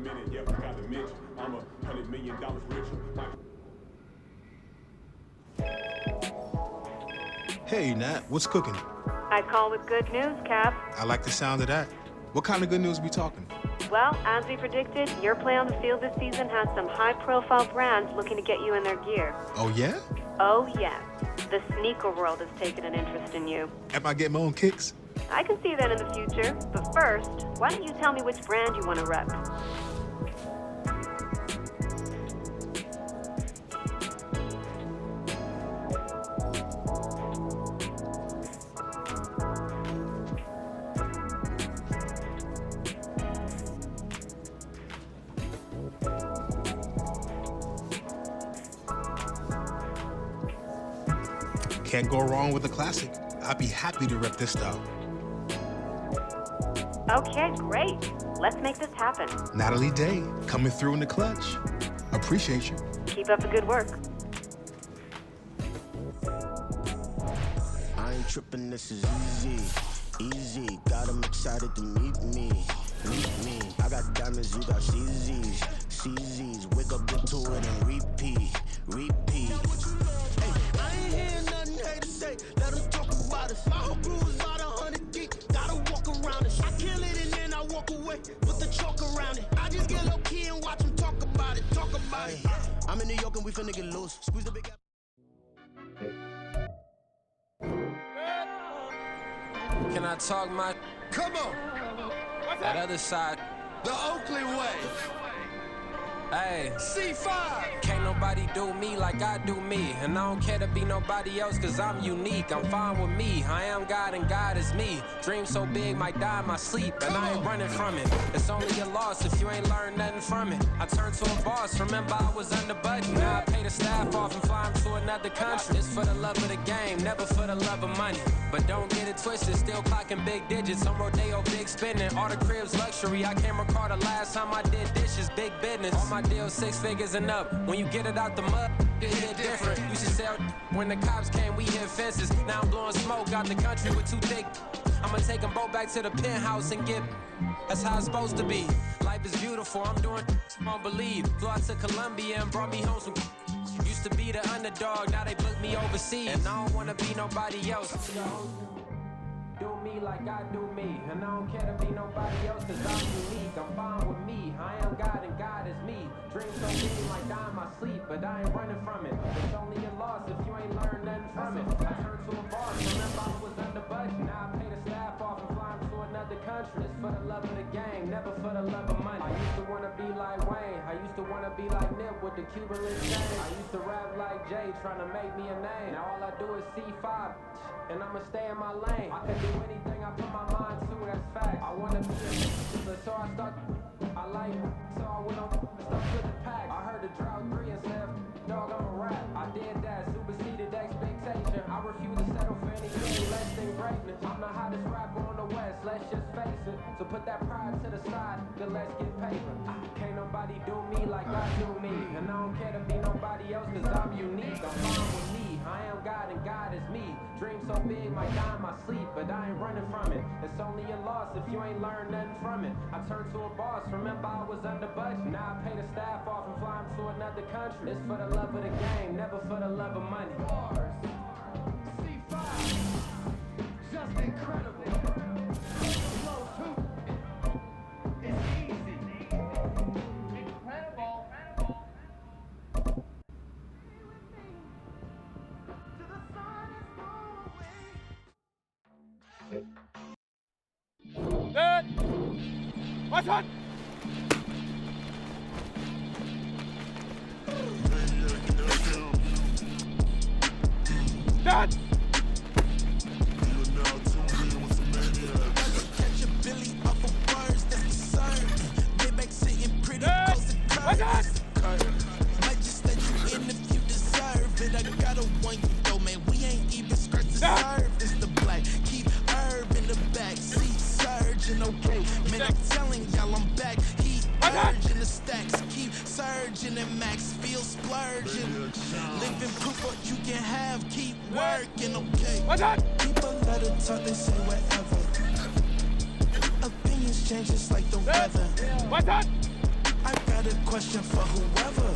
minute, yep, I got to mention, I'm $100 million richer. Hey, Nat, what's cooking? I call with good news, Cap. I like the sound of that. What kind of good news we talking? Well, as we predicted, your play on the field this season has some high-profile brands looking to get you in their gear. Oh, yeah? Oh, yes. The sneaker world has taken an interest in you. Am I getting my own kicks? I can see that in the future, but first, why don't you tell me which brand you want to rep? Can't go wrong with a classic. I'd be happy to rep this style. Okay, great. Let's make this happen. Natalie Day, coming through in the clutch. Appreciate you. Keep up the good work. I ain't tripping, this is easy. Easy, got 'em excited to meet me. Meet me. I got diamonds, you got CZs. CZs, wake up into it and repeat. Repeat. Hey, I ain't hearing nothing hate to say. Let us talk about it. My whole crew is about 100 deep. Gotta walk around it. I kill it and then I walk away. Put the chalk around it. I just get low key and watch them talk about it. Talk about it. I'm in New York and we finna get loose. Squeeze the big app. Can I talk my? Come on. That other side. The Oakley way. Hey, C5. can't nobody do me like I do me. And I don't care to be nobody else cause I'm unique. I'm fine with me. I am God and God is me. Dream so big might die in my sleep. And I ain't running from it. It's only a loss if you ain't learned nothing from it. I turned to a boss. Remember I was under budget. Now I pay the staff off and fly them to another country. It's for the love of the game, never for the love of money. But don't get it twisted, still clocking big digits. On Rodeo, big spending. All the cribs luxury. I can't recall the last time I did dishes, big business. All my deals 6 figures and up. When you get it out the mud, it hit different. Used to sell when the cops came, we hit fences. Now I'm blowing smoke out the country with 2 thick. I'ma take them both back to the penthouse and get. That's how it's supposed to be. Life is beautiful, I'm doing won't believe. Flew out to Colombia and brought me home some. Used to be the underdog, now they book me overseas. And I don't wanna be nobody else. Do me like I do me. And I don't care to be nobody else cause I'm unique. I'm fine with me. I am God and God is me. Dream so big like die in my sleep, but I ain't running from it. It's only a loss if you ain't learned nothing from it. I turned to a boss, remember I was under budget. Now I pay the staff off and fly them to another country. It's for the love of the game, never for the love of money. I used to wanna be like Wayne. I used to wanna be like Nip with the Cuban link chain. I used to rap like Jay, trying to make me a name. Now all I do is C5. And I'ma stay in my lane. I can do anything I put my mind to, that's fact. I wanna be a so I start, I like it. So I went on stuff to the pack. I heard the drought 3 and said, dog, I'm a rap. I did that, superseded expectation. I refuse to settle for anything less than greatness. I'm the hottest rapper on the West, let's just face it. So put that pride to the side, then let's get paper. Can't nobody do me like I do me. And I don't care to be nobody else cause I'm unique. I'm fine with me. I am God and God is me. Dream so big might die in my sleep, but I ain't running from it. It's only a loss if you ain't learned nothing from it. I turned to a boss, remember I was under budget. Now I pay the staff off and fly them to another country. It's for the love of the game, never for the love of money. C5. Just incredible. Flow 2. It's easy. Incredible. Good. What's on? Done. Catch a Billy off of words that's absurd. Maybach sitting pretty close to curves. Might just let you in if you deserve it. I gotta want you though, man. We ain't even scratched the serve. It's the black. Keep herb in the back seat, surging. Okay, man, I'm telling y'all I'm back. Heat urging the stacks. Keep surging and max feel splurging. Living proof what you can have. Keep working, okay. People let it talk, they say whatever. Opinions change just like the weather. question for whoever.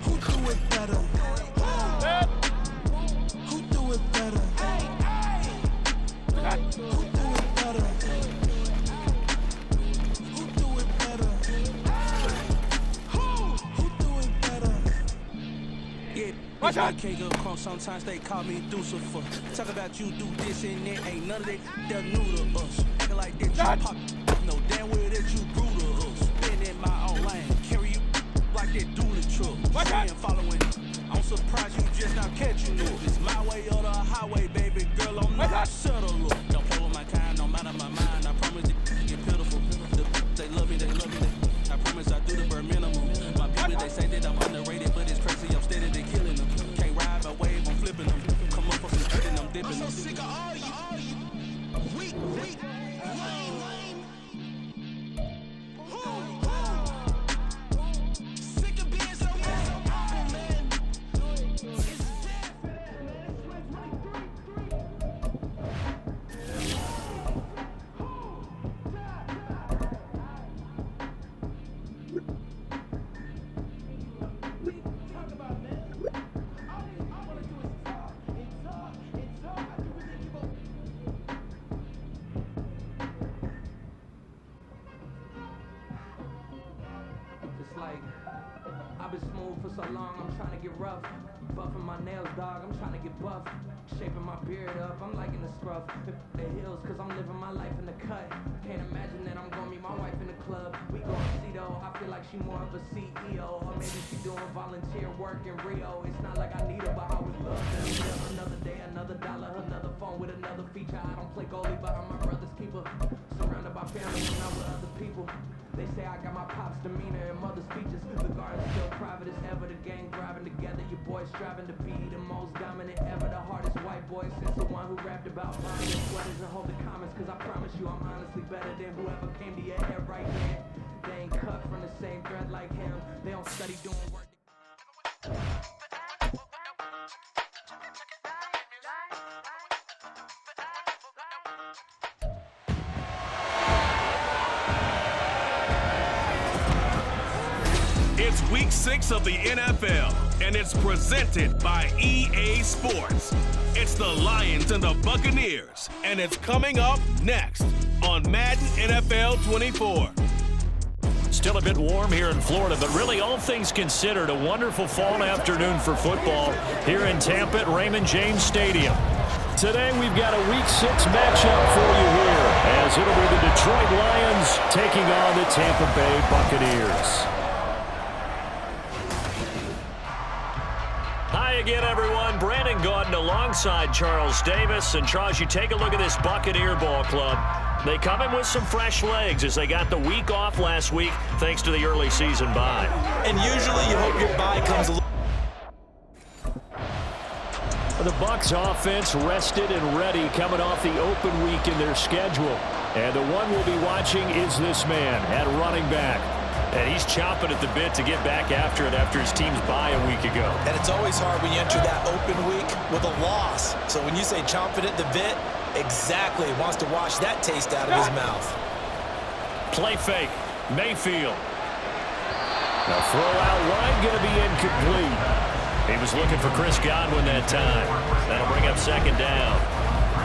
Who do it better? Who do it better? Who do it better? Who do it better? Who do it better? Yeah, Watch out! can't go across. Sometimes they call me Lucifer. Talk about you do this and that. Ain't none of that. They're new to us. Acting like that you pop. No damn well that you grew to us. Been in my own lane. Carry you like that do the truck. Watch out! Following. I'm surprised you just not catching up. It's my way or the highway, baby girl. I'm not settle up. Don't play with my kind, no matter my mind. I promise it get pitiful. They love me, they love me. I promise I do the bare minimum. My people, they say that I'm underrated, but it's crazy. I'm steady, they killing them. Can't ride my wave, I'm flipping them. Come up from the street and I'm dipping them. I'm so sick of all you. Weak, lame. Sick of being so awful, man. It's like, I've been smooth for so long, I'm trying to get rough. Buffing my nails, dog, I'm trying to get buff. Shaping my beard up, I'm liking the scruff. The heels, cause I'm living my life in the cut. Can't imagine that I'm gonna meet my wife in the club. We gon' see though, I feel like she more of a CEO. Or maybe she doing volunteer work in Rio. It's not like I need her, but I would love to meet her. Another day, another dollar, another phone with another feature. I don't play goalie, but I'm my brother's keeper. Surrounded by family and I'm with other people. They say I got my pop's demeanor and mother's features. The garden's still private as ever. The gang driving together. Your boys striving to be the most dominant ever. The hardest white boy since the one who rapped about buying the sweaters and holding comments. Cause I promise you I'm honestly better than whoever came to your head right now. They ain't cut from the same thread like him. They don't study doing work. It's week 6 of the NFL, and it's presented by EA Sports. It's the Lions and the Buccaneers, and it's coming up next on Madden NFL 24. Still a bit warm here in Florida, but really all things considered, a wonderful fall afternoon for football here in Tampa at Raymond James Stadium. Today we've got a Week 6 matchup for you here, as it'll be the Detroit Lions taking on the Tampa Bay Buccaneers. Hi again, everyone. Brandon Gaudin alongside Charles Davis. And Charles, you take a look at this Buccaneer ball club. They come in with some fresh legs as they got the week off last week thanks to the early season bye. And usually you hope your bye comes a little. The Bucs offense rested and ready coming off the open week in their schedule. And the one we'll be watching is this man at running back. And he's chomping at the bit to get back after it after his team's bye a week ago. And it's always hard when you enter that open week with a loss. So when you say chomping at the bit, exactly, wants to wash that taste out of his mouth. Play fake, Mayfield. The throw out wide going to be incomplete. He was looking for Chris Godwin that time. That'll bring up second down.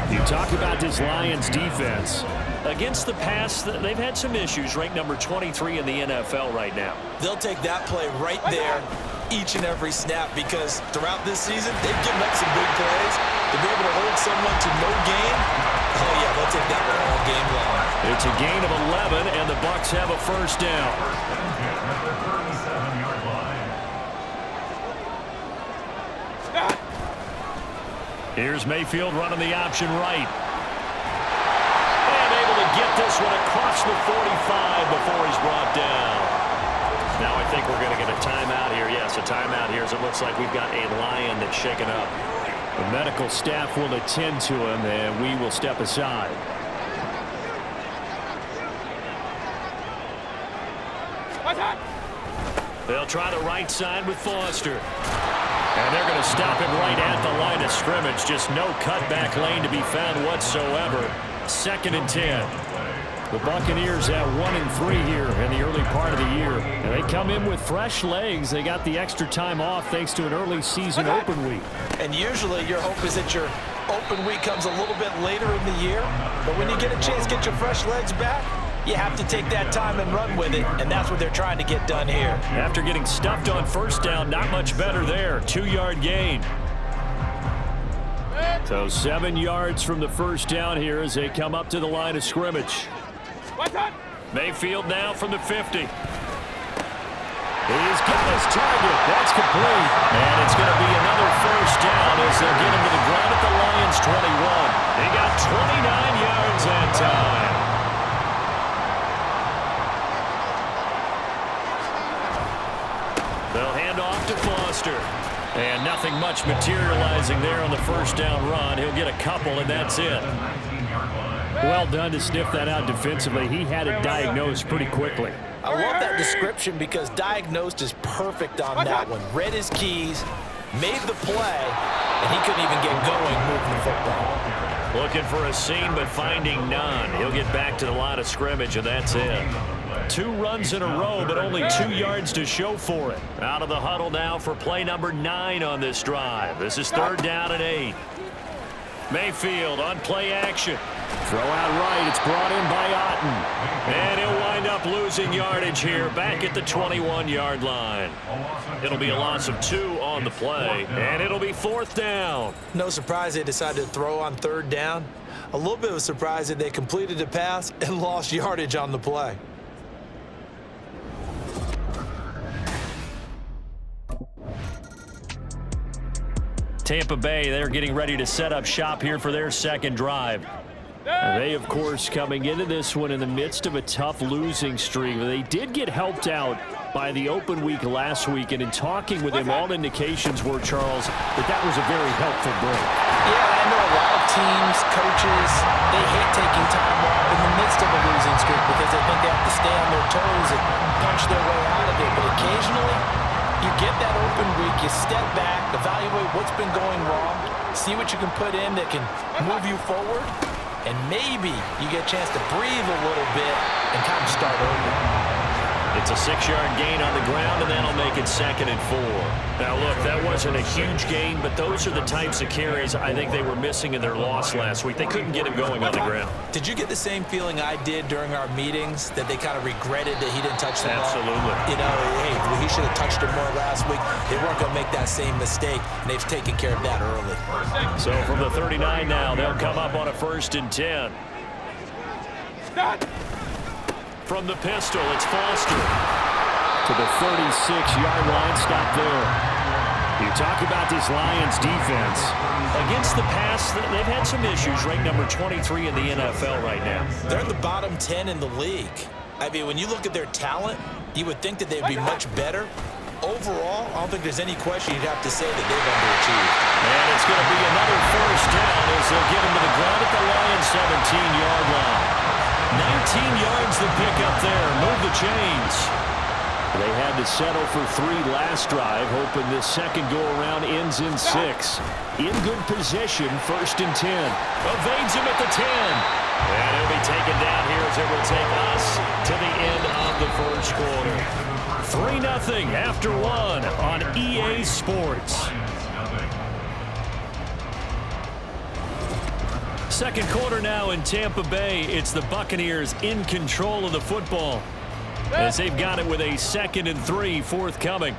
You talk about this Lions defense. Against the pass, they've had some issues, ranked number 23 in the NFL right now. They'll take that play right there each and every snap because throughout this season, they've given up some big plays. To be able to hold someone to no gain, oh yeah, they'll take that one all game long. It's a gain of 11, and the Bucs have a first down. Here's Mayfield running the option right. And able to get this one across the 45 before he's brought down. Now I think we're going to get a timeout here. Yes, a timeout here as it looks like we've got a Lion that's shaken up. The medical staff will attend to him, and we will step aside. They'll try the right side with Foster. And they're going to stop him right at the line of scrimmage. Just no cutback lane to be found whatsoever. 2nd and 10. The Buccaneers at 1-3 here in the early part of the year. And they come in with fresh legs. They got the extra time off thanks to an early season open week. And usually your hope is that your open week comes a little bit later in the year. But when you get a chance to get your fresh legs back, you have to take that time and run with it. And that's what they're trying to get done here. After getting stuffed on first down, not much better there. 2-yard gain. So 7 yards from the first down here as they come up to the line of scrimmage. Mayfield now from the 50. He's got his target. That's complete. And it's going to be another first down as they'll get him to the ground at the Lions' 21. They got 29 yards that time. They'll hand off to Foster. And nothing much materializing there on the first down run. He'll get a couple, and that's it. Well done to sniff that out defensively. He had it diagnosed pretty quickly. I love that description because diagnosed is perfect on that one. Read his keys, made the play, and he couldn't even get going moving the football. Looking for a seam, but finding none. He'll get back to the line of scrimmage, and that's it. 2 runs in a row, but only 2 yards to show for it. Out of the huddle now for play number 9 on this drive. This is 3rd down and 8. Mayfield on play action. Throw out right. It's brought in by Otten. And he'll wind up losing yardage here back at the 21-yard line. It'll be a loss of 2 on the play, and it'll be 4th down. No surprise they decided to throw on 3rd down. A little bit of a surprise that they completed the pass and lost yardage on the play. Tampa Bay, they're getting ready to set up shop here for their second drive. They, of course, coming into this one in the midst of a tough losing streak. They did get helped out by the open week last week, and in talking with him, all indications were, Charles, that was a very helpful break. Yeah, I know a lot of teams, coaches, they hate taking time off in the midst of a losing streak because they think they have to stay on their toes and punch their way out of it. But occasionally, you get that open week, you step back, evaluate what's been going wrong, see what you can put in that can move you forward, and maybe you get a chance to breathe a little bit and kind of start over. It's a 6-yard gain on the ground, and that'll make it 2nd and 4. Now, look, that wasn't a huge gain, but those are the types of carries I think they were missing in their loss last week. They couldn't get him going on the ground. Did you get the same feeling I did during our meetings, that they kind of regretted that he didn't touch the ball? Absolutely. You know, hey, he should have touched it more last week. They weren't going to make that same mistake, and they've taken care of that early. So from the 39 now, they'll come up on a 1st and 10. From the pistol, it's Foster to the 36-yard line. Stop there. You talk about this Lions defense. Against the pass, they've had some issues. Ranked number 23 in the NFL right now. They're in the bottom 10 in the league. I mean, when you look at their talent, you would think that they'd be much better. Overall, I don't think there's any question you'd have to say that they've underachieved. And it's going to be another 1st down as they'll get him to the ground at the Lions' 17-yard line. 19 yards to pick up there. Move the chains. They had to settle for 3 last drive, hoping this second go-around ends in 6. In good position, 1st and 10. Evades him at the 10. And he'll be taken down here as it will take us to the end of the 1st quarter. 3-0 after 1 on EA Sports. Second quarter now in Tampa Bay. It's the Buccaneers in control of the football as they've got it with a 2nd and 3 forthcoming.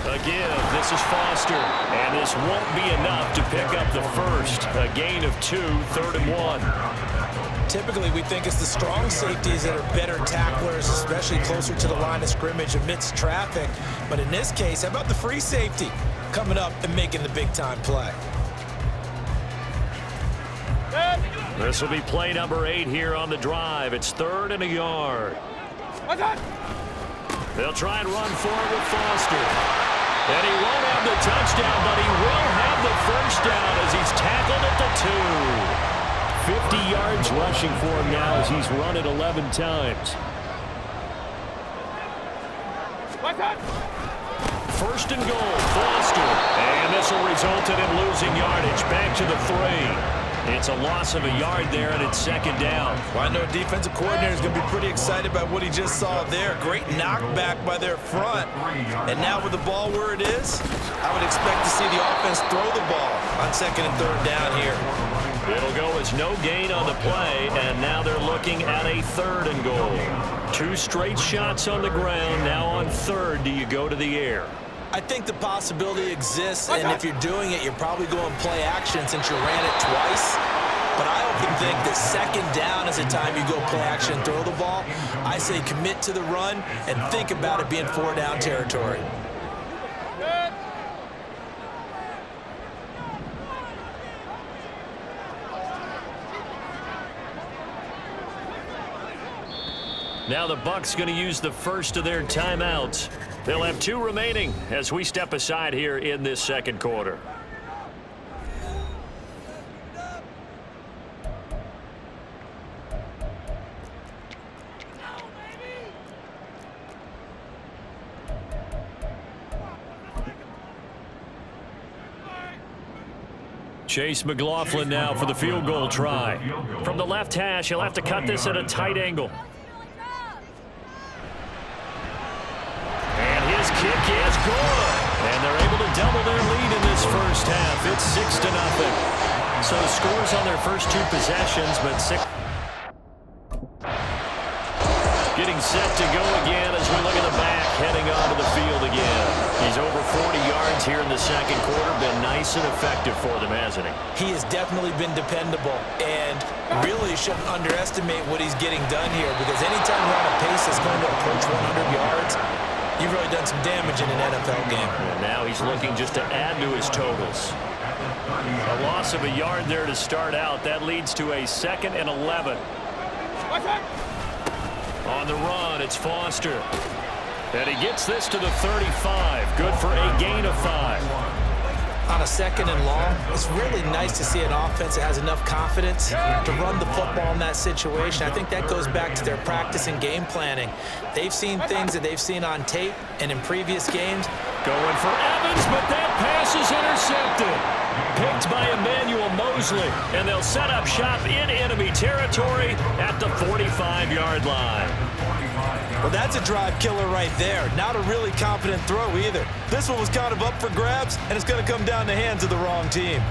Again, this is Foster, and this won't be enough to pick up the first. A gain of 2, 3rd and 1. Typically, we think it's the strong safeties that are better tacklers, especially closer to the line of scrimmage amidst traffic. But in this case, how about the free safety coming up and making the big-time play? This will be play number 8 here on the drive. It's 3rd and a yard. They'll try and run forward with Foster. And he won't have the touchdown, but he will have the 1st down as he's tackled at the 2. 50 yards rushing for him now as he's run it 11 times. 1st and goal, Foster. And this will result in him losing yardage back to the 3. It's a loss of a yard there, and it's second down. Well, I know defensive coordinator is going to be pretty excited by what he just saw there. Great knockback by their front. And now with the ball where it is, I would expect to see the offense throw the ball on second and third down here. It'll go as no gain on the play, and now they're looking at a 3rd and goal. 2 straight shots on the ground. Now on 3rd, do you go to the air? I think the possibility exists, and if you're doing it, you're probably going play action since you ran it twice. But I often think that second down is the time you go play action and throw the ball. I say commit to the run and think about it being 4-down territory. Now the Bucs going to use the first of their timeouts. They'll have 2 remaining as we step aside here in this second quarter. Chase McLaughlin now for the field goal try. From the left hash, he'll have to cut this at a tight angle. And his kick is good. And they're able to double their lead in this first half. It's 6-0. So scores on their first 2 possessions, but 6. Getting set to go again as we look at the back, heading onto the field again. He's over 40 yards here in the second quarter. Been nice and effective for them, hasn't he? He has definitely been dependable, and really shouldn't underestimate what he's getting done here, because anytime you're on a pace that's going to approach 100 yards, you've really done some damage in an NFL game. And now he's looking just to add to his totals. A loss of a yard there to start out. That leads to a 2nd and 11. On the run, it's Foster. And he gets this to the 35. Good for a gain of 5. On a 2nd and long, it's really nice to see an offense that has enough confidence to run the football in that situation. I think that goes back to their practice and game planning. They've seen things that they've seen on tape and in previous games. Going for Evans, but that pass is intercepted. Picked by Emmanuel Mosley, and they'll set up shop in enemy territory at the 45-yard line. Well, that's a drive killer right there. Not a really confident throw either. This one was kind of up for grabs, and it's going to come down the hands of the wrong team.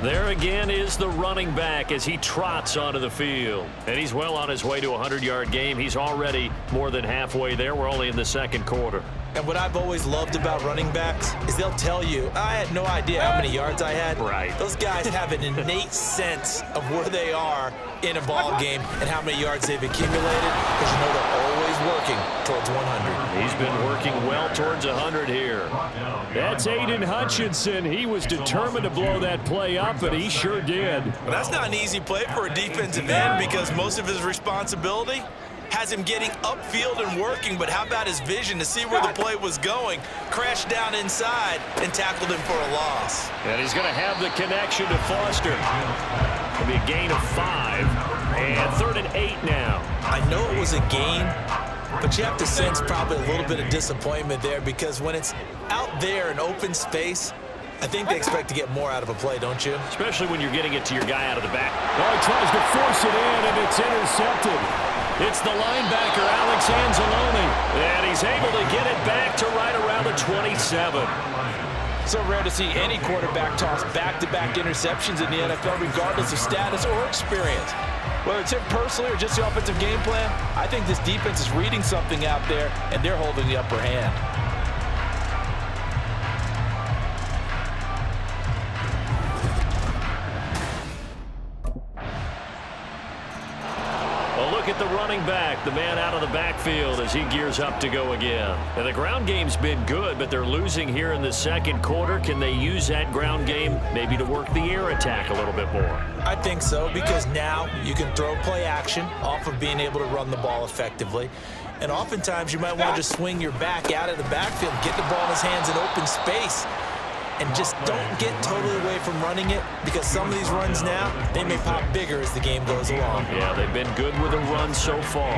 There again is the running back as he trots onto the field. And he's well on his way to a 100-yard game. He's already more than halfway there. We're only in the second quarter. And what I've always loved about running backs is they'll tell you, I had no idea how many yards I had. Right. Those guys have an innate sense of where they are in a ball game and how many yards they've accumulated, because you know they're always working towards 100. He's been working well towards 100 here. That's Aiden Hutchinson. He was determined to blow that play up, and he sure did. But that's not an easy play for a defensive end, because most of his responsibility has him getting upfield and working, but how about his vision to see where the play was going, crashed down inside, and tackled him for a loss. And he's going to have the connection to Foster. It'll be a gain of 5, and 3rd and 8 now. I know it was a gain, but you have to sense probably a little bit of disappointment there, because when it's out there in open space, I think they expect to get more out of a play, don't you? Especially when you're getting it to your guy out of the back. Oh, he tries to force it in, and it's intercepted. It's the linebacker, Alex Anzalone, and he's able to get it back to right around the 27. So rare to see any quarterback toss back-to-back interceptions in the NFL, regardless of status or experience. Whether it's him personally or just the offensive game plan, I think this defense is reading something out there, and they're holding the upper hand. Look at the running back, the man out of the backfield as he gears up to go again. And the ground game's been good, but they're losing here in the second quarter. Can they use that ground game maybe to work the air attack a little bit more? I think so, because now you can throw play action off of being able to run the ball effectively. And oftentimes you might want to just swing your back out of the backfield, get the ball in his hands in open space, and just don't get totally away from running it, because some of these runs now, they may pop bigger as the game goes along. Yeah, they've been good with a run so far.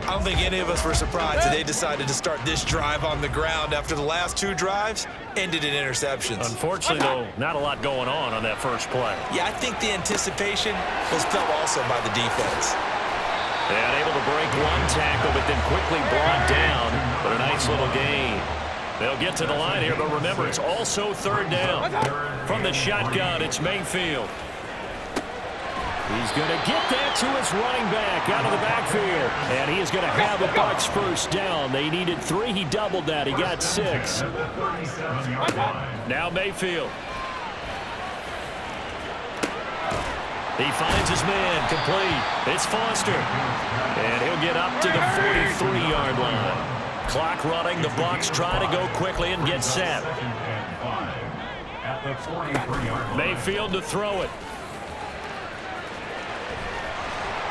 I don't think any of us were surprised that they decided to start this drive on the ground after the last 2 drives ended in interceptions. Unfortunately, though, not a lot going on that first play. Yeah, I think the anticipation was felt also by the defense. And able to break 1 tackle, but then quickly brought down. But a nice little gain. They'll get to the line here, but remember, it's also 3rd down. From the shotgun, it's Mayfield. He's going to get that to his running back out of the backfield. And he is going to have a Bucs first down. They needed 3. He doubled that. He got 6. Now Mayfield. He finds his man complete. It's Foster. And he'll get up to the 43-yard line. Clock running. The Bucs try to go quickly and get set. Mayfield to throw it.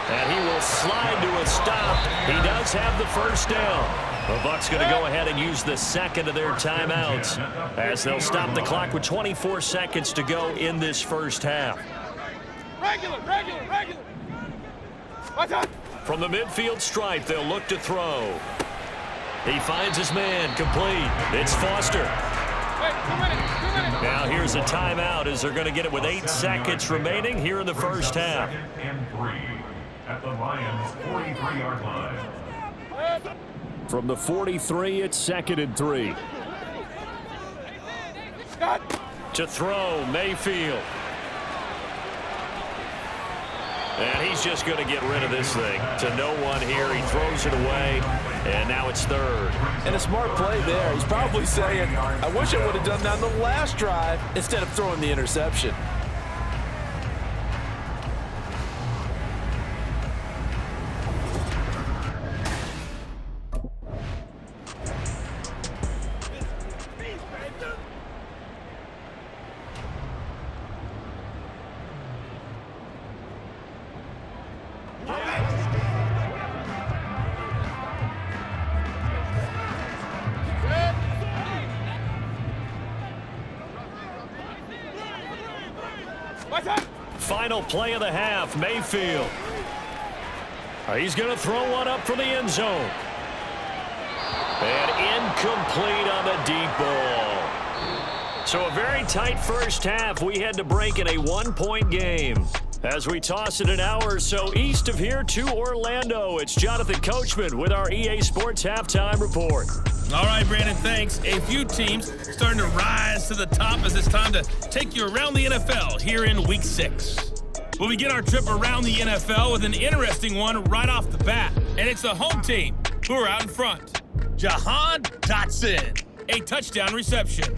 And he will slide to a stop. He does have the first down. The Bucs going to go ahead and use the second of their timeouts as they'll stop the clock with 24 seconds to go in this first half. Regular. What's up? From the midfield stripe, they'll look to throw. He finds his man complete. It's Foster. Wait, 2 minutes. Now here's a timeout as they're going to get it with 8 seconds remaining here in the first half. At the Lions' 43-yard line. From the 43, it's 2nd and 3. To throw, Mayfield. And he's just going to get rid of this thing to no one here. He throws it away, and now it's 3rd. And a smart play there. He's probably saying, I wish I would have done that on the last drive instead of throwing the interception. Final play of the half, Mayfield. He's going to throw one up for the end zone. And incomplete on the deep ball. So a very tight first half. We had to break in a 1-point game. As we toss it an hour or so east of here to Orlando, it's Jonathan Coachman with our EA Sports Halftime Report. All right, Brandon, thanks. A few teams starting to rise to the top as it's time to take you around the NFL here in Week 6. We'll begin our trip around the NFL with an interesting one right off the bat. And it's the home team who are out in front. Jahan Dotson, a touchdown reception.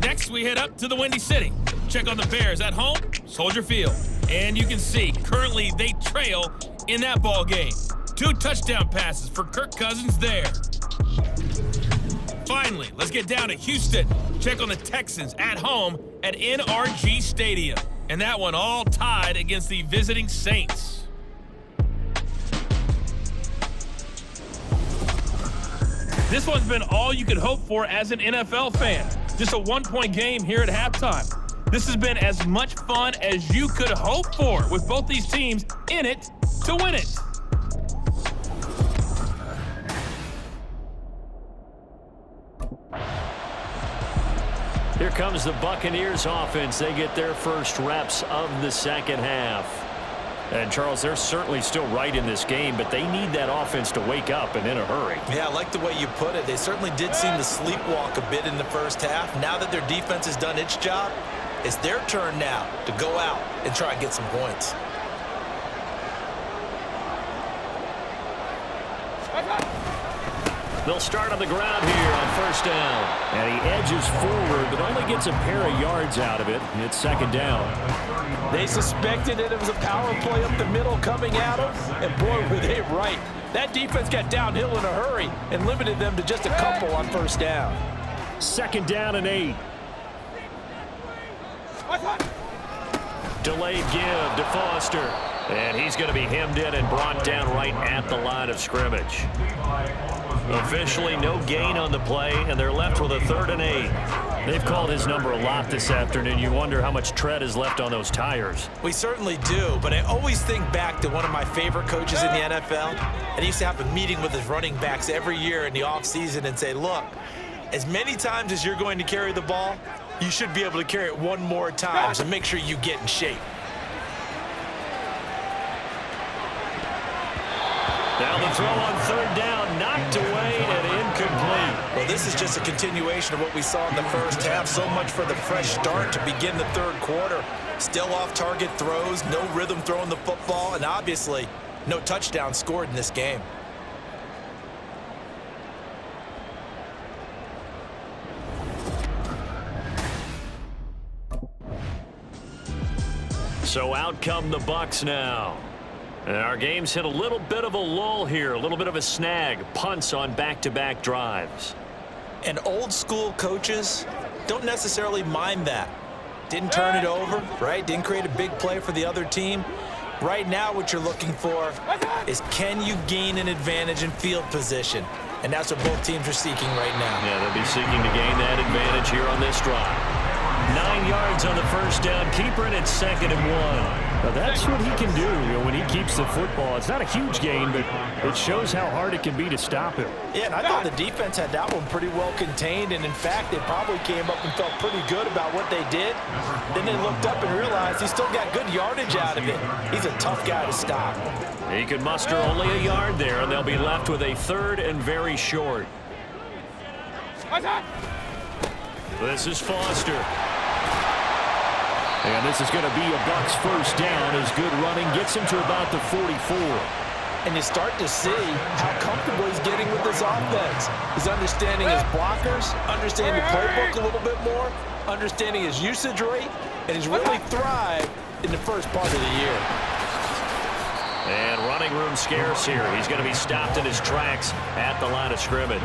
Next, we head up to the Windy City. Check on the Bears at home, Soldier Field. And you can see, currently they trail in that ball game. 2 touchdown passes for Kirk Cousins there. Finally, let's get down to Houston. Check on the Texans at home at NRG Stadium. And that one all tied against the visiting Saints. This one's been all you could hope for as an NFL fan. Just a 1-point game here at halftime. This has been as much fun as you could hope for with both these teams in it to win it. Here comes the Buccaneers offense. They get their first reps of the second half. And, Charles, they're certainly still right in this game, but they need that offense to wake up and in a hurry. Yeah, I like the way you put it. They certainly did seem to sleepwalk a bit in the first half. Now that their defense has done its job, it's their turn now to go out and try and get some points. They'll start on the ground here on first down. And he edges forward, but only gets a pair of yards out of it. It's second down. They suspected that it was a power play up the middle coming at them, and boy, were they right. That defense got downhill in a hurry and limited them to just a couple on first down. Second down and 8. Delayed give to Foster. And he's going to be hemmed in and brought down right at the line of scrimmage. Officially no gain on the play, and they're left with a 3rd and 8. They've called his number a lot this afternoon. You wonder how much tread is left on those tires. We certainly do, but I always think back to one of my favorite coaches in the NFL, and he used to have a meeting with his running backs every year in the offseason and say, look, as many times as you're going to carry the ball, you should be able to carry it one more time, so make sure you get in shape. Now the throw on third down, knocked away and incomplete. Well, this is just a continuation of what we saw in the first half. So much for the fresh start to begin the third quarter. Still off-target throws, no rhythm throwing the football, and obviously no touchdown scored in this game. So out come the Bucs now. And our game's hit a little bit of a lull here, a little bit of a snag. Punts on back-to-back drives. And old-school coaches don't necessarily mind that. Didn't turn it over, right? Didn't create a big play for the other team. Right now what you're looking for is, can you gain an advantage in field position? And that's what both teams are seeking right now. Yeah, they'll be seeking to gain that advantage here on this drive. 9 yards on the first down, keeper, and it's 2nd and 1. Now that's what he can do, when he keeps the football. It's not a huge gain, but it shows how hard it can be to stop him. Yeah, and I thought the defense had that one pretty well contained, and in fact, they probably came up and felt pretty good about what they did. Then they looked up and realized he still got good yardage out of it. He's a tough guy to stop. He could muster only a yard there, and they'll be left with a 3rd and very short. This is Foster. And this is going to be a Bucs first down as good running gets him to about the 44. And you start to see how comfortable he's getting with this offense. He's understanding his blockers, understanding the playbook a little bit more, understanding his usage rate, and he's really thrived in the first part of the year. And running room scarce here. He's going to be stopped in his tracks at the line of scrimmage.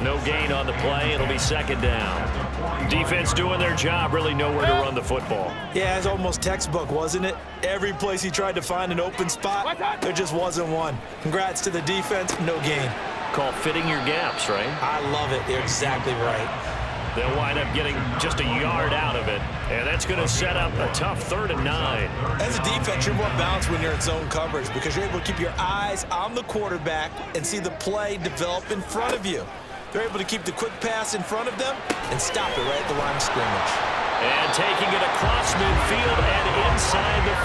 No gain on the play. It'll be 2nd down. Defense doing their job, really nowhere to run the football. Yeah, it's almost textbook, wasn't it? Every place he tried to find an open spot, there just wasn't one. Congrats to the defense, no gain. Called fitting your gaps, right? I love it. You're exactly right. They'll wind up getting just a yard out of it, and that's going to set up a tough 3rd and 9. As a defense, you're more balanced when you're in zone coverage because you're able to keep your eyes on the quarterback and see the play develop in front of you. They're able to keep the quick pass in front of them and stop it right at the line of scrimmage. And taking it across midfield and inside the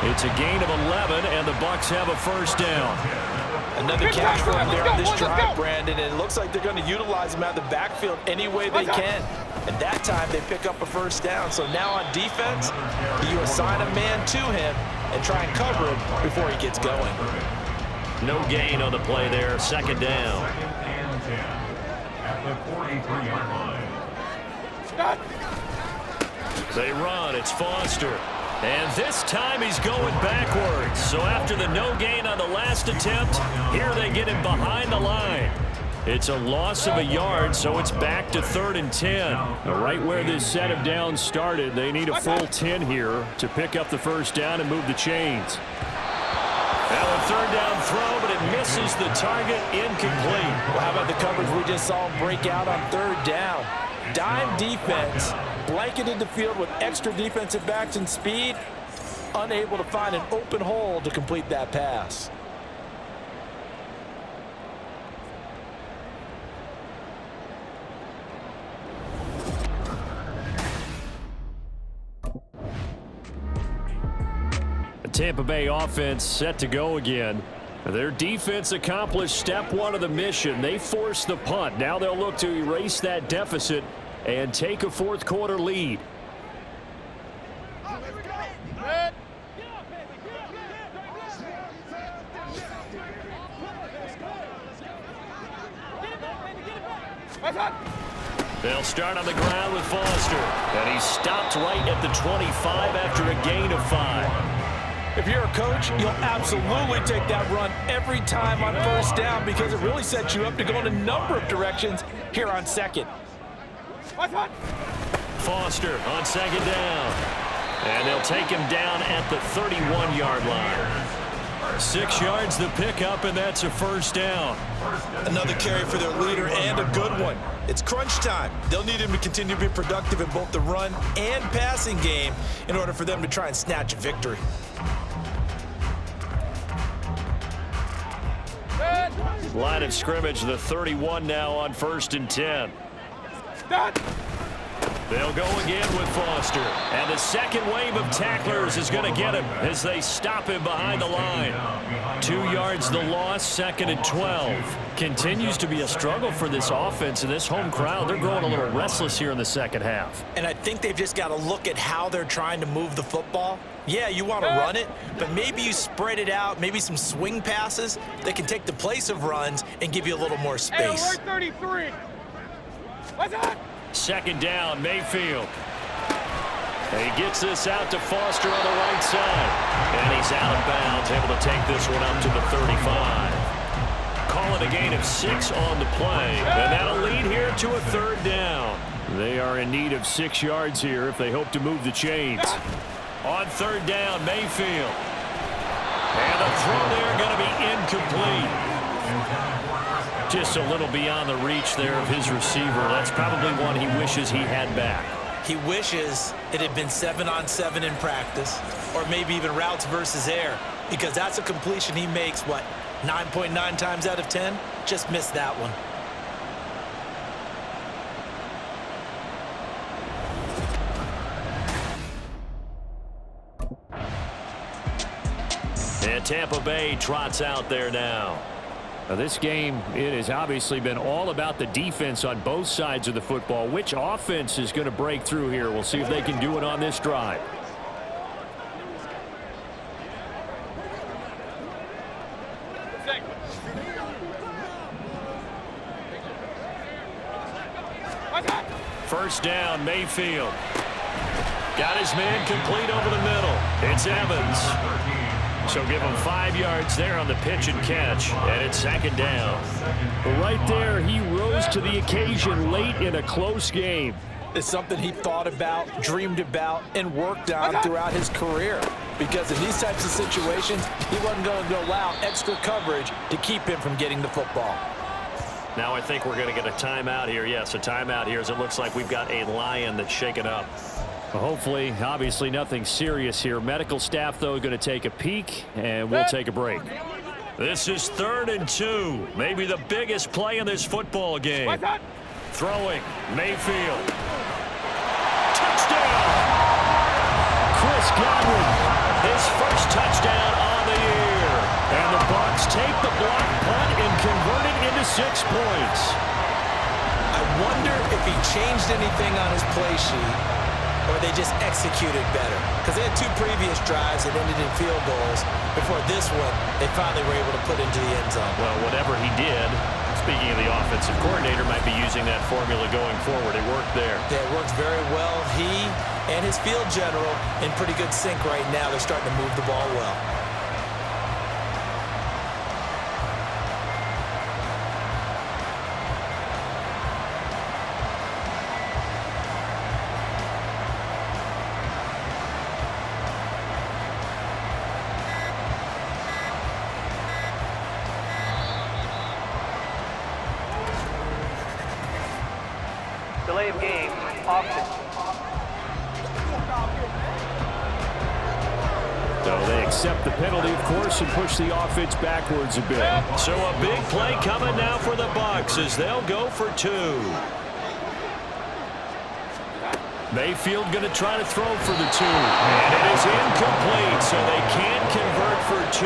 45. It's a gain of 11, and the Bucs have a first down. Another catch for him there on this drive, Brandon, and it looks like they're going to utilize him out of the backfield any way they can. And that time they pick up a first down. So now on defense, you assign a man to him and try and cover him before he gets going. No gain on the play there, 2nd down. They run, it's Foster. And this time he's going backwards. So after the no gain on the last attempt, here they get him behind the line. It's a loss of a yard, so it's back to 3rd and 10. Right where this set of downs started, they need a full 10 here to pick up the first down and move the chains. Now a 3rd down throw, but it misses the target, incomplete. Well, how about the coverage we just saw him break out on 3rd down? Dime defense, blanketed the field with extra defensive backs and speed, unable to find an open hole to complete that pass. Tampa Bay offense set to go again. Their defense accomplished step 1 of the mission. They forced the punt. Now they'll look to erase that deficit and take a 4th quarter lead. They'll start on the ground with Foster. And he's stopped right at the 25 after a gain of 5. If you're a coach, you'll absolutely take that run every time on first down because it really sets you up to go in a number of directions here on 2nd. Foster on 2nd down. And they'll take him down at the 31-yard line. 6 yards the pickup, and that's a first down. Another carry for their leader, and a good one. It's crunch time. They'll need him to continue to be productive in both the run and passing game in order for them to try and snatch a victory. Line of scrimmage, the 31 now on 1st and 10. They'll go again with Foster. And the second wave of tacklers is going to get him as they stop him behind the line. 2 yards the loss, 2nd and 12. Continues to be a struggle for this offense and this home crowd. They're growing a little restless here in the second half. And I think they've just got to look at how they're trying to move the football. Yeah, you want to run it, but maybe you spread it out, maybe some swing passes that can take the place of runs and give you a little more space. 33. What's that? 2nd down, Mayfield. And he gets this out to Foster on the right side. And he's out of bounds, able to take this one up to the 35. Calling a gain of 6 on the play. And that'll lead here to a 3rd down. They are in need of 6 yards here if they hope to move the chains. On 3rd down, Mayfield. And the throw there going to be incomplete. Just a little beyond the reach there of his receiver. That's probably one he wishes he had back. He wishes it had been 7-on-7 in practice, or maybe even routes versus air, because that's a completion he makes, 9.9 times out of 10? Just missed that one. And Tampa Bay trots out there now. Now this game, it has obviously been all about the defense on both sides of the football. Which offense is going to break through here? We'll see if they can do it on this drive. First down, Mayfield. Got his man complete over the middle. It's Evans. So give him 5 yards there on the pitch and catch, and it's 2nd down. Right there, he rose to the occasion late in a close game. It's something he thought about, dreamed about, and worked on throughout his career. Because in these types of situations, he wasn't going to allow extra coverage to keep him from getting the football. Now I think we're going to get a timeout here. Yes, a timeout here as it looks like we've got a lion that's shaken up. Well, hopefully, obviously nothing serious here. Medical staff, though, going to take a peek, and we'll take a break. This is 3rd and 2. Maybe the biggest play in this football game. Throwing, Mayfield. Touchdown! Chris Godwin, his first touchdown on the year. And the Bucs take the block punt and convert it into 6 points. I wonder if he changed anything on his play sheet, or they just executed better. Because they had 2 previous drives that ended in field goals. Before this one, they finally were able to put into the end zone. Well, whatever he did, speaking of the offensive coordinator, might be using that formula going forward. It worked there. Yeah, it works very well. He and his field general in pretty good sync right now. They're starting to move the ball well. Delay of game, option. So they accept the penalty, of course, and push the offense backwards a bit. So a big play coming now for the Bucs as they'll go for 2. Mayfield going to try to throw for the 2. And it is incomplete, so they can't convert for 2.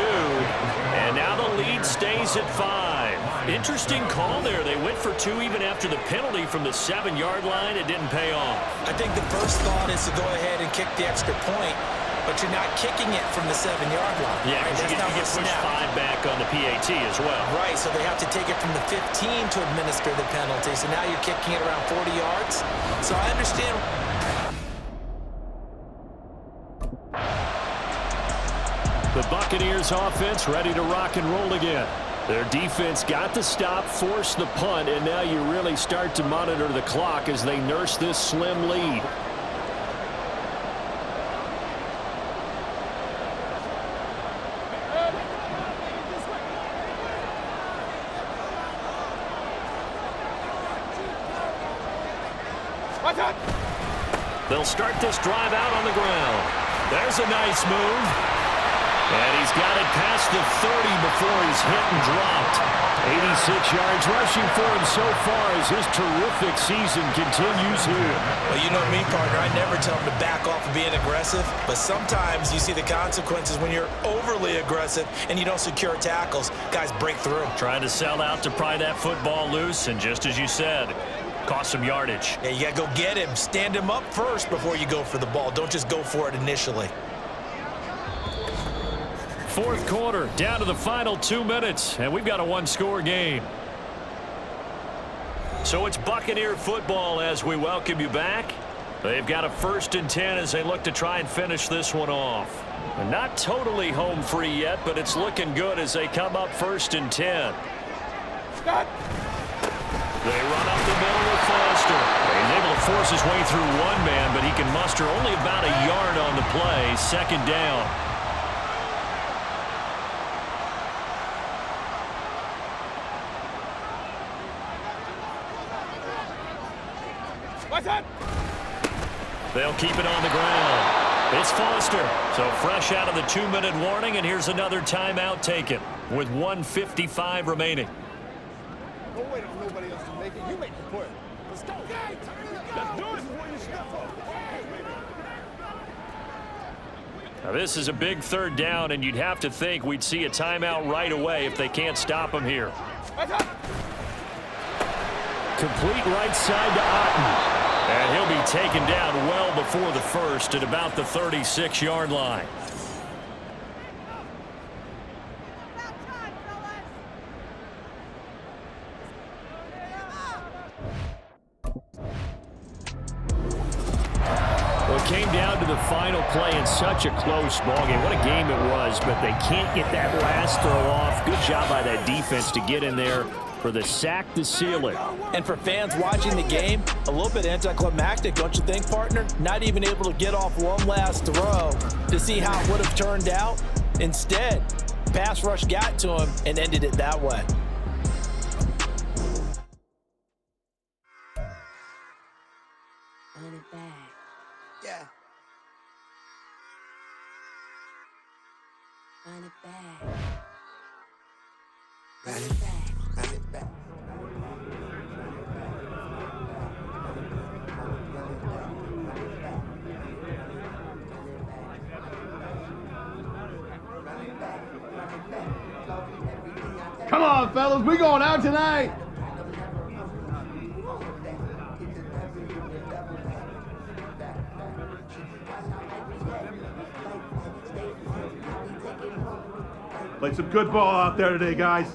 And now the lead stays at 5. Interesting call there. They went for 2 even after the penalty from the 7-yard line. It didn't pay off. I think the first thought is to go ahead and kick the extra point, but you're not kicking it from the 7-yard line. Yeah, because you get pushed 5 back on the PAT as well. Right, so they have to take it from the 15 to administer the penalty. So now you're kicking it around 40 yards. So I understand. The Buccaneers offense ready to rock and roll again. Their defense got the stop, forced the punt, and now you really start to monitor the clock as they nurse this slim lead. They'll start this drive out on the ground. There's a nice move. And he's got it past the 30 before he's hit and dropped. 86 yards rushing for him so far as his terrific season continues here. Well, you know me, partner. I never tell him to back off of being aggressive, but sometimes you see the consequences when you're overly aggressive and you don't secure tackles. Guys break through. Trying to sell out to pry that football loose, and just as you said, cost some yardage. Yeah, you got to go get him. Stand him up first before you go for the ball. Don't just go for it initially. Fourth quarter, down to the final 2 minutes, and we've got a one-score game. So it's Buccaneer football as we welcome you back. They've got a 1st and 10 as they look to try and finish this one off. They're not totally home free yet, but it's looking good as they come up 1st and 10. Stop. They run up the middle with Foster. He's able to force his way through one man, but he can muster only about a yard on the play. 2nd down. They'll keep it on the ground. It's Foster. So fresh out of the 2-minute warning, and here's another timeout taken with 1:55 remaining. Don't wait on nobody else to make it. You make the play. Let's go. Let's do it. Now this is a big 3rd down, and you'd have to think we'd see a timeout right away if they can't stop him here. Complete right side to Otten. And he'll be taken down well before the 1st at about the 36-yard line. Well, it came down to the final play in such a close ballgame. What a game it was, but they can't get that last throw off. Good job by that defense to get in there for the sack to seal it. And for fans watching the game, a little bit anticlimactic, don't you think, partner? Not even able to get off one last throw to see how it would have turned out. Instead, pass rush got to him and ended it that way. Run it back. Yeah. Run it back. Run it back. Run it back. Come on, fellas. We going out tonight. Played some good ball out there today, guys.